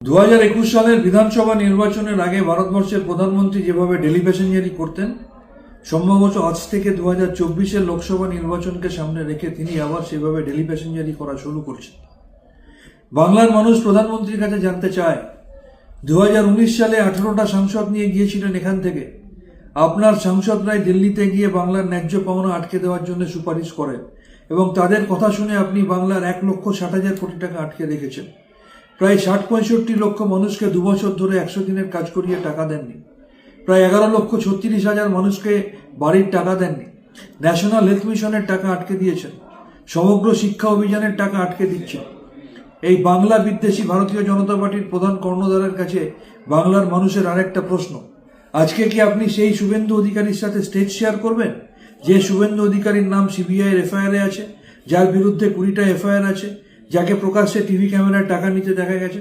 2021 সালের বিধানসভা নির্বাচনের আগে ভারতবর্ষের প্রধানমন্ত্রী যেভাবে ডেলি প্যাসেঞ্জারি করতেন, সম্ভবত আজ থেকে 2024-এর লোকসভা নির্বাচনকে সামনে রেখে তিনি আবার সেভাবে ডেলি প্যাসেঞ্জারি করা শুরু করছেন। বাংলার মানুষ প্রধানমন্ত্রীর কাছে জানতে চায়, 2019 সালে 18টা সাংসদ নিয়ে গিয়েছিলেন এখান থেকে। আপনার সাংসদরাই দিল্লিতে গিয়ে বাংলার ন্যায্য পাওনা আটকে দেওয়ার জন্য সুপারিশ করেন এবং তাদের কথা শুনে আপনি বাংলার 1,60,000 কোটি টাকা আটকে রেখেছেন। প্রায় 60-65 লক্ষ মানুষকে 2 বছর ধরে 100 দিনের কাজ করিয়ে টাকা দেননি। প্রায় 11,36,000 মানুষকে বাড়ির টাকা দেননি। ন্যাশনাল হেলথ মিশনের টাকা আটকে দিয়েছেন। সমগ্র শিক্ষা অভিযানের টাকা আটকে দিচ্ছেন। এই বাংলা বিদ্বেষী ভারতীয় জনতা পার্টির প্রধান কর্ণধারের কাছে বাংলার মানুষের আরেকটা প্রশ্ন, আজকে কি আপনি সেই শুভেন্দু অধিকারীর সাথে স্টেজ শেয়ার করবেন, যে শুভেন্দু অধিকারীর নাম সিবিআই এফআইআর আছে, যার বিরুদ্ধে 20টা এফআইআর আছে, যাকে প্রকাশ্যে টিভি ক্যামেরায় টাকা নিতে দেখা গেছে?